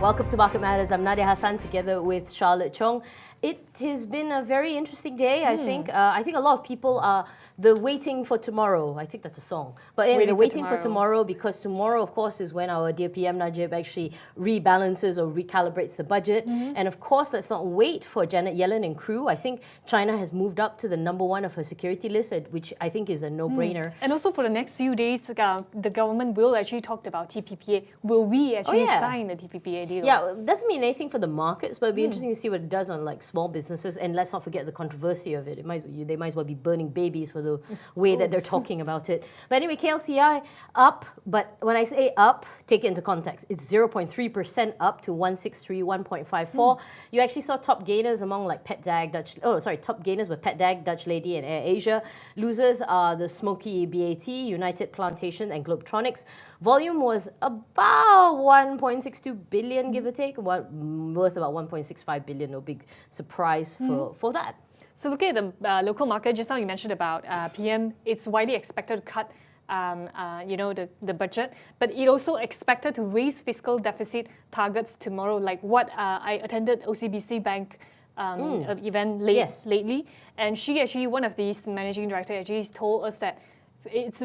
Welcome to Market Matters. I'm Nadia Hassan together with Charlotte Chong. It has been a very interesting day, I think. I think a lot of people are waiting for tomorrow. I think that's a song. But anyway, they're waiting for tomorrow because tomorrow, of course, is when our dear PM Nadia actually rebalances or recalibrates the budget. And of course, let's not wait for Janet Yellen and crew. I think China has moved up to the #1 of her security list, which I think is a no-brainer. And also for the next few days, the government will actually talk about TPPA. Will we actually sign the TPPA deal? Yeah, it doesn't mean anything for the markets, but it'll be interesting to see what it does on like small businesses. And let's not forget the controversy of it. They might as well be burning babies for the way that they're talking about it. But anyway, KLCI up, but when I say up, take it into context. It's 0.3% up to 163.1.54. You actually saw top gainers among like top gainers were PetDag, Dutch Lady, and Air Asia. Losers are the Smoky BAT, United Plantation, and Globetronics. Volume was about 1.62 billion, give or take, worth about 1.65 billion. No big surprise for that. So looking at the local market, just now you mentioned about PM, it's widely expected to cut the budget, but it also expected to raise fiscal deficit targets tomorrow, like what I attended OCBC Bank event lately, and she actually, one of these managing directors actually told us that it's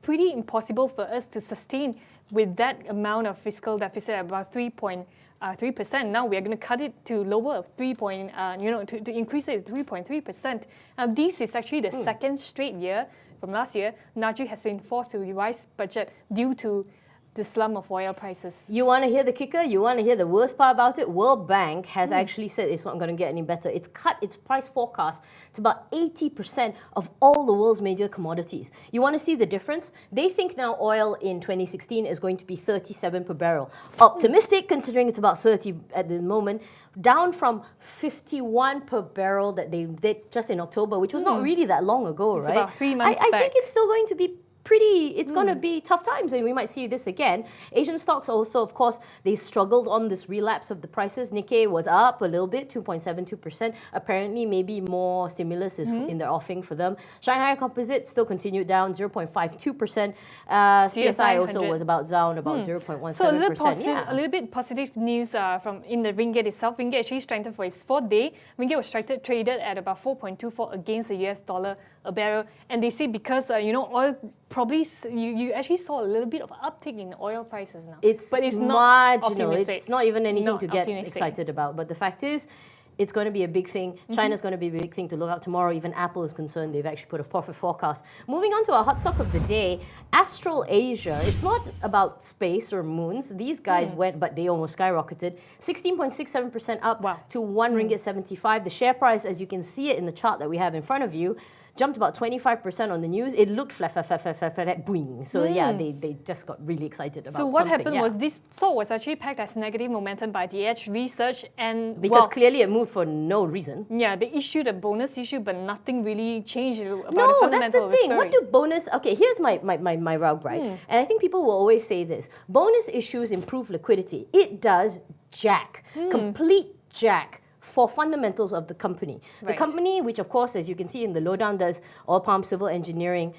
pretty impossible for us to sustain with that amount of fiscal deficit, about 3.3%. Now we are going to cut it to lower to increase it to 3.3%. Now this is actually the second straight year from last year Nadia has been forced to revise budget due to the slump of oil prices. You want to hear the kicker? You want to hear the worst part about it? World Bank has actually said it's not going to get any better. It's cut its price forecast to about 80% of all the world's major commodities. You want to see the difference? They think now oil in 2016 is going to be 37 per barrel. Optimistic, considering it's about 30 at the moment, down from 51 per barrel that they did just in October, which was not really that long ago, it's right? About 3 months back. I think it's still going to be it's going to be tough times, and we might see this again. Asian stocks also, of course, they struggled on this relapse of the prices. Nikkei was up a little bit, 2.72%. Apparently, maybe more stimulus is in their offing for them. Shanghai Composite still continued down 0.52%. CSI also was about down about 0.17%. So a little bit positive news from in the ringgit itself. Ringgit actually strengthened for its fourth day. Ringgit was traded at about 4.24 against the US dollar a barrel, and they say because oil probably you actually saw a little bit of uptick in oil prices now. But it's not optimistic. It's not even anything to get excited about. But the fact is, it's going to be a big thing. China's going to be a big thing to look out tomorrow. Even Apple is concerned. They've actually put a profit forecast. Moving on to our hot stock of the day, Astral Asia. It's not about space or moons. These guys went, but they almost skyrocketed. 16.67% up to 1 ringgit 75. The share price, as you can see it in the chart that we have in front of you, jumped about 25% on the news. It looked flat, boing. So yeah, they just got really excited about something. So what happened was this stock was actually pegged as negative momentum by the Edge Research, and because clearly it moved for no reason. Yeah, they issued a bonus issue, but nothing really changed about the fundamental that's the thing. What do bonus? Okay, here's my rug, right? And I think people will always say this: bonus issues improve liquidity. It does jack, complete jack, for fundamentals of the company. The company, which of course, as you can see in the lowdown, does oil palm civil engineering,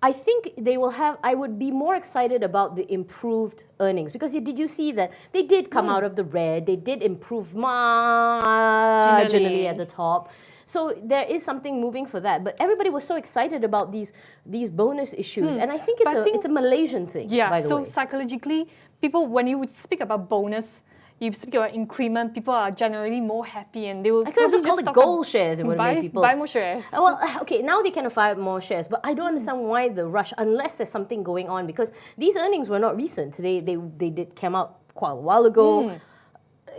I think they will have, I would be more excited about the improved earnings, because did you see that they did come out of the red, they did improve marginally at the top. So there is something moving for that. But everybody was so excited about these bonus issues. And I think it's a Malaysian thing, by the way. So psychologically, people, when you speak about bonus, you speak about increment, people are generally more happy, and they will. I could have just called it gold shares and would have made people buy more shares. Well, okay, now they can afford more shares, but I don't understand why the rush, unless there's something going on, because these earnings were not recent. They did come out quite a while ago.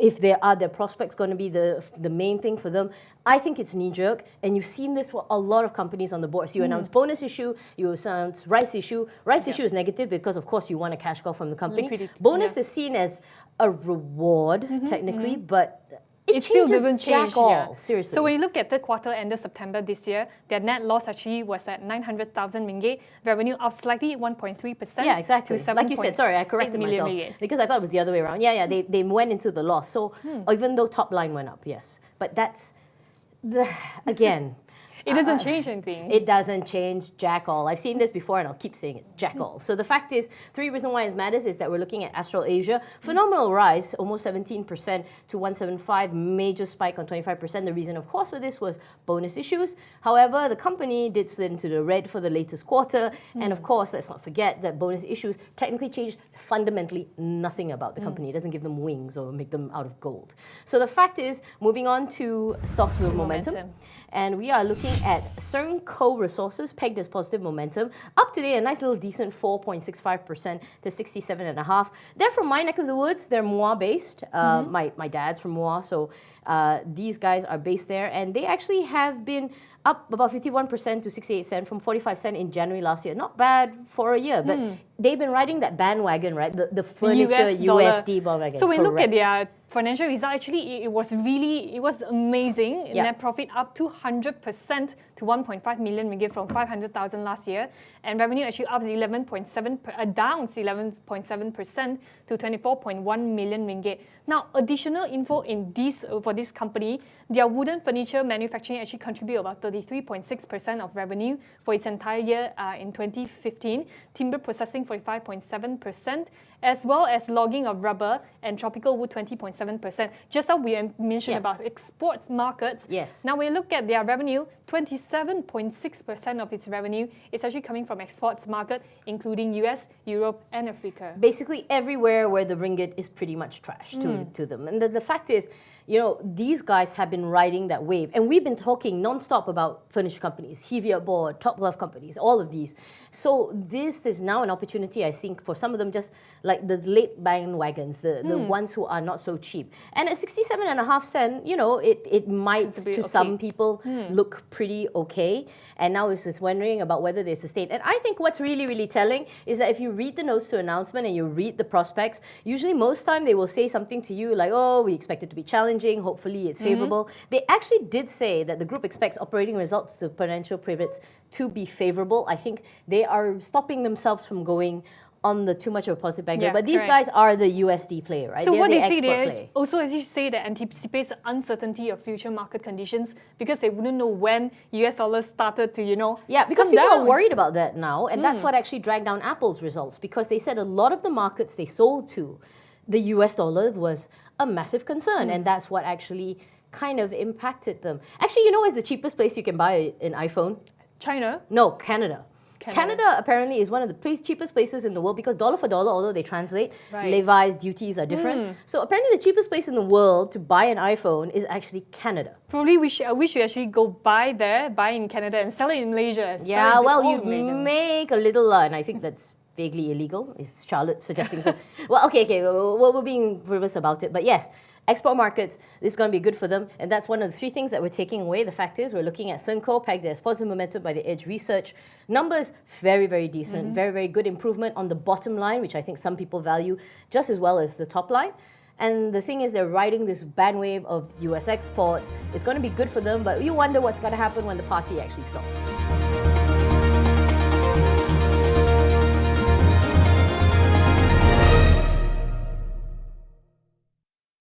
If their prospects going to be the main thing for them, I think it's knee-jerk, and you've seen this for a lot of companies on the board. So you announce bonus issue, you announce rights issue. Rights issue is negative because, of course, you want a cash call from the company. Liquidity. Bonus is seen as a reward, technically, but it still doesn't change. Seriously. So when you look at the quarter ended September this year, their net loss actually was at 900,000 ringgit. Revenue up slightly, 1.3%. Yeah, exactly. Like you said, sorry, I corrected myself because I thought it was the other way around. Yeah, they went into the loss. So even though top line went up, yes, but that's again. It doesn't change anything. It doesn't change jack all. I've seen this before and I'll keep saying it, jack all. So the fact is, three reasons why it matters is that we're looking at Astral Asia. Phenomenal rise, almost 17% to 175, major spike on 25%. The reason, of course, for this was bonus issues. However, the company did slid into the red for the latest quarter. And of course, let's not forget that bonus issues technically changed fundamentally nothing about the company. It doesn't give them wings or make them out of gold. So the fact is, moving on to stocks with momentum. And we are looking at Sern Kou Resources, pegged as positive momentum. Up today, a nice little decent 4.65% to 67.5. They're from my neck of the woods. They're Muar based. My dad's from Muar, so these guys are based there. And they actually have been up about 51% to 68 cents from 45 cents in January last year. Not bad for a year, but they've been riding that bandwagon, right? The furniture USD bandwagon. So we look at their financial result, actually it was amazing. Yeah. Net profit up 200% to 1.5 million ringgit from 500,000 last year, and revenue actually up 11.7 down 11.7% to 24.1 million ringgit. Now, additional info in this for this company, their wooden furniture manufacturing actually contribute about 33.6% of revenue for its entire year in 2015. Timber processing 45.7%, as well as logging of rubber and tropical wood 20.7%. Just how we mentioned about export markets. Yes. Now we look at their revenue, 27.6% of its revenue is actually coming from exports market, including US, Europe, and Africa. Basically everywhere where the ringgit is pretty much trash to them. And the fact is, you know, these guys have been riding that wave. And we've been talking non-stop about furniture companies, Hevia Board, Top Glove companies, all of these. So this is now an opportunity, I think, for some of them, just like the late bandwagons, the ones who are not so cheap. And at 67.5 cents, you know, it might, to some people, look pretty okay. And now it's just wondering about whether they sustain. And I think what's really, really telling is that if you read the notes to announcement and you read the prospects, usually most time they will say something to you like, oh, we expect it to be challenging, hopefully it's favorable. They actually did say that the group expects operating results to potential pivots to be favorable. I think they are stopping themselves from going on the too much of a positive background. Yeah, but these guys are the USD player, right? So They're what the they say export there play. also, as you say, that anticipates the uncertainty of future market conditions because they wouldn't know when US dollars started to, Yeah, because come people down. are worried about that now, and that's what actually dragged down Apple's results, because they said a lot of the markets they sold to, the US dollar was a massive concern, and that's what actually kind of impacted them. Actually, you know where's the cheapest place you can buy an iPhone? China? No, Canada. Canada apparently is one of the cheapest places in the world because dollar for dollar, although they translate, levies, duties are different. So apparently the cheapest place in the world to buy an iPhone is actually Canada. Probably we should actually go buy in Canada and sell it in Malaysia. Yeah, well, you make a little, and I think that's vaguely illegal. Is Charlotte suggesting so? Well, okay, we're being frivolous about it, but yes. Export markets, this is going to be good for them. And that's one of the three things that we're taking away. The fact is, we're looking at Sern Kou, pegged as positive momentum by the Edge Research. Numbers, very, very decent. Very, very good improvement on the bottom line, which I think some people value just as well as the top line. And the thing is, they're riding this bandwave of US exports. It's going to be good for them, but you wonder what's going to happen when the party actually stops.